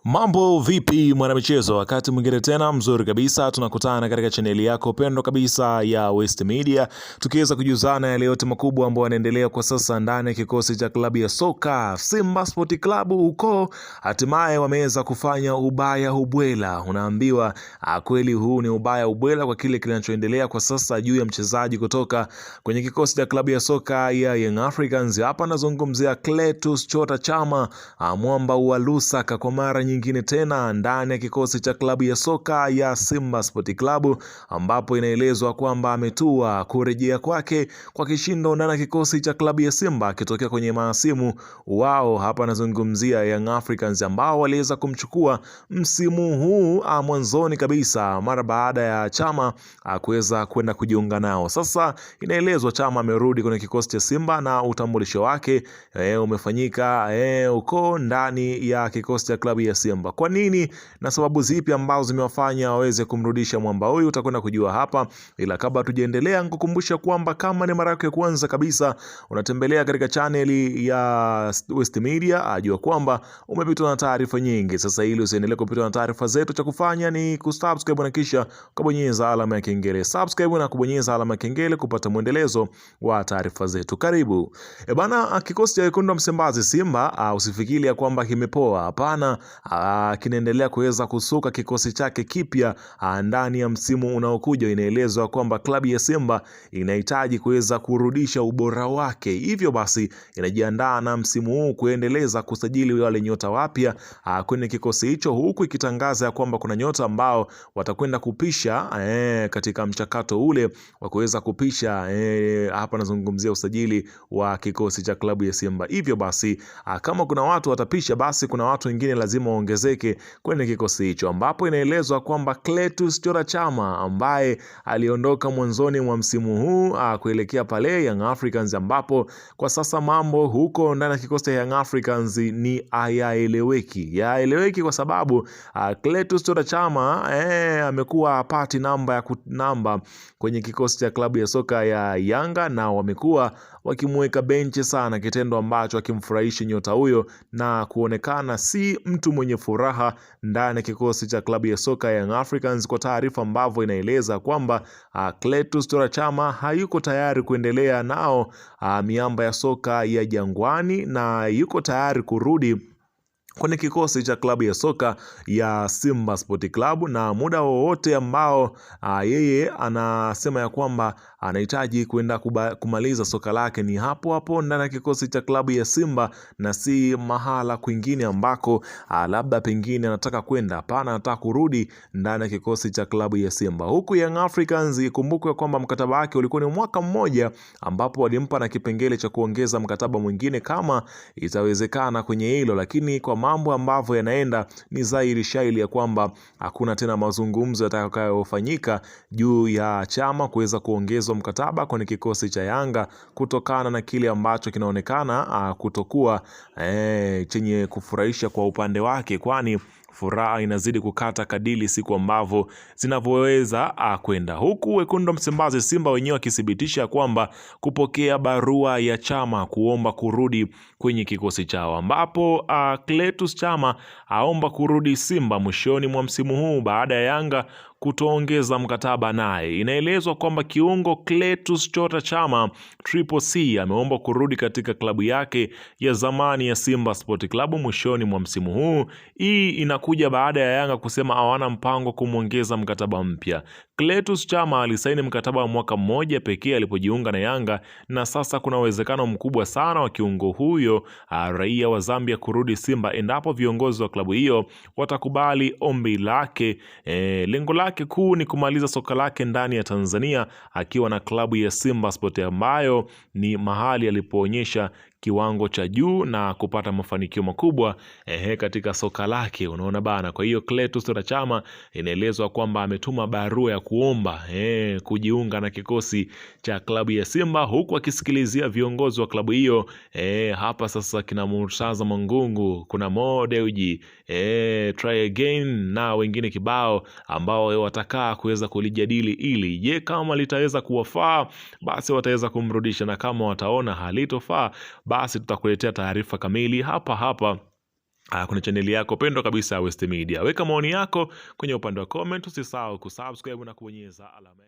Mambo vipi mwanamichezo, wakati mwingine tena mzuri kabisa tunakutana katika chaneli yako pendwa kabisa ya West Media, tukiweza kujuzana yale yote makubwa ambayo yanaendelea kwa sasa ndani ya kikosi cha klabu ya soka Simba Sport Club. Huko hatimaye wameweza kufanya ubaya ubwela. Unaambiwa kweli huu ni ubaya ubwela kwa kile kinachoendelea kwa sasa juu ya mchezaji kutoka kwenye kikosi cha klabu ya soka ya Young Africans. Hapa nazungumzia Clatous Chota Chama, mwamba wa Lusaka, kwa mara nyingine tena ndani ya kikosi cha klabu ya soka ya Simba Sport Club, ambapo inaelezwa kwamba ametua kurejea kwake kwa kishindo ndani ya kikosi cha klabu ya Simba akitokea kwenye maasimu wao. Hapa nazungumzia Young Africans ambao waliweza kumchukua msimu huu mwanzoni kabisa mara baada ya Chama kuweza kwenda kujiunga nao. Sasa inaelezwa Chama amerudi kwenye kikosi cha Simba na utambulisho wake umefanyika uko ndani ya kikosi cha klabu ya Simba. Kwa nini na sababu zipi ambazo zimewafanya waweze kumrudisha mwamba huyu, utakwenda kujua hapa. Ila kabla tujaendelea, nikukumbusha kwamba kama ni mara yako ya kwanza kabisa unatembelea katika chaneli ya West Media, ajua kwamba umepitwa na taarifa nyingi. Sasa ili usiendelee kupitwa na taarifa zetu, cha kufanya ni kusubscribe na kisha kubonyeza alama ya kengele. Subscribe na kubonyeza alama ya kengele kupata mwendelezo wa taarifa zetu. Karibu. Bana, kikosi cha wekundu wa Msimbazi Simba usifikiri ya kwamba kimepoa. Hapana, kinaendelea kuweza kusuka kikosi chake kipya ndani ya msimu unaokuja. Inaelezwa kwamba klabu ya Simba inahitaji kuweza kurudisha ubora wake, hivyo basi inajiandaa na msimu huu kuendeleza kusajili wale nyota wapya kwenye kikosi hicho, huku ikitangaza kwamba kuna nyota ambao watakwenda kupisha katika mchakato ule wa kuweza kupisha hapa nazungumzia usajili wa kikosi cha klabu ya Simba. Hivyo basi kama kuna watu watapisha, basi kuna watu wengine lazima waongezeke kwenye kikosi hicho, ambapo inaelezwa kwamba Clatous Chota Chama ambaye aliondoka mwanzoni mwa msimu huu kuelekea pale Young Africans, ambapo kwa sasa mambo huko ndani ya kikosi cha Young Africans ni hayaeleweki kwa sababu Clatous Chota Chama amekuwa pati namba kwenye kikosi cha klabu ya soka ya Yanga, na wamekuwa wakimweka benchi sana, kitendo ambacho akimfurahisha nyota huyo na kuonekana si mtu mwenye furaha ndani ya kikosi cha klabu ya soka ya Young Africans, kwa taarifa ambavyo inaeleza kwamba Clatous Chota Chama hayuko tayari kuendelea nao miamba ya soka ya Jangwani, na yuko tayari kurudi kwenye kikosi cha klabu ya soka ya Simba Sport Club, na muda wowote ambao yeye anasema ya kwamba anahitaji kwenda kumaliza soka lake ni hapo hapo ndani ya kikosi cha klabu ya Simba, na si mahala kwingine ambako labda pengine anataka kwenda. Hapana, anataka kurudi ndani ya kikosi cha klabu ya Simba. Huku Young Africans, ikumbukwe kwamba mkataba wake ulikuwa ni mwaka mmoja, ambapo walimpa na kipengele cha kuongeza mkataba mwingine kama itawezekana kwenye hilo, lakini kwa mambo ambavyo yanaenda ni dhahiri shairi ya kwamba hakuna tena mazungumzo yatakayofanyika juu ya Chama kuweza kuongezwa mkataba kwenye kikosi cha Yanga, kutokana na kile ambacho kinaonekana kutokuwa chenye kufurahisha kwa upande wake, kwani furaha inazidi kukata kadili siku ambavyo zinavyoweza kwenda. Huku wekundu Msimbazi Simba wenyewe wakithibitisha kwamba kupokea barua ya Chama kuomba kurudi kwenye kikosi chao, ambapo Clatous Chama aomba kurudi Simba mwishoni mwa msimu huu baada ya Yanga kutoongeza mkataba naye. Inaelezwa kwamba kiungo Clatous Chota Chama Triple C ameomba kurudi katika klabu yake ya zamani ya Simba Sport Club mwishoni mwa msimu huu. Hii inakuja baada ya Yanga kusema hawana mpango kumwongeza mkataba mpya. Clatous Chama alisaini mkataba wa mwaka mmoja pekee alipojiunga na Yanga, na sasa kuna uwezekano mkubwa sana wa kiungo huyo raia wa Zambia kurudi Simba endapo viongozi wa klabu hiyo watakubali ombi lake. Lengo lake kuu ni kumaliza soka lake ndani ya Tanzania akiwa na klabu ya Simba Sport, ambayo ni mahali alipoonyesha kiwango cha juu na kupata mafanikio makubwa katika soka lake, unaona bana. Kwa hiyo Clatous Chota Chama inaelezwa kwamba ametuma barua ya kuomba kujiunga na kikosi cha klabu ya Simba, huku akisikilizia viongozi wa klabu hiyo. Hapa sasa kina Murtaza Mangungu, kuna Mo Dewji, Try Again na wengine kibao ambao watakaa kuweza kulijadili ili je, kama litaweza kuwafaa basi wataweza kumrudisha, na kama wataona halitofaa basi tutakuletea taarifa kamili hapa kwenye chaneli yako pendwa kabisa ya West Media. Weka maoni yako kwenye upande wa comment, usisahau kusubscribe na kubonyeza alama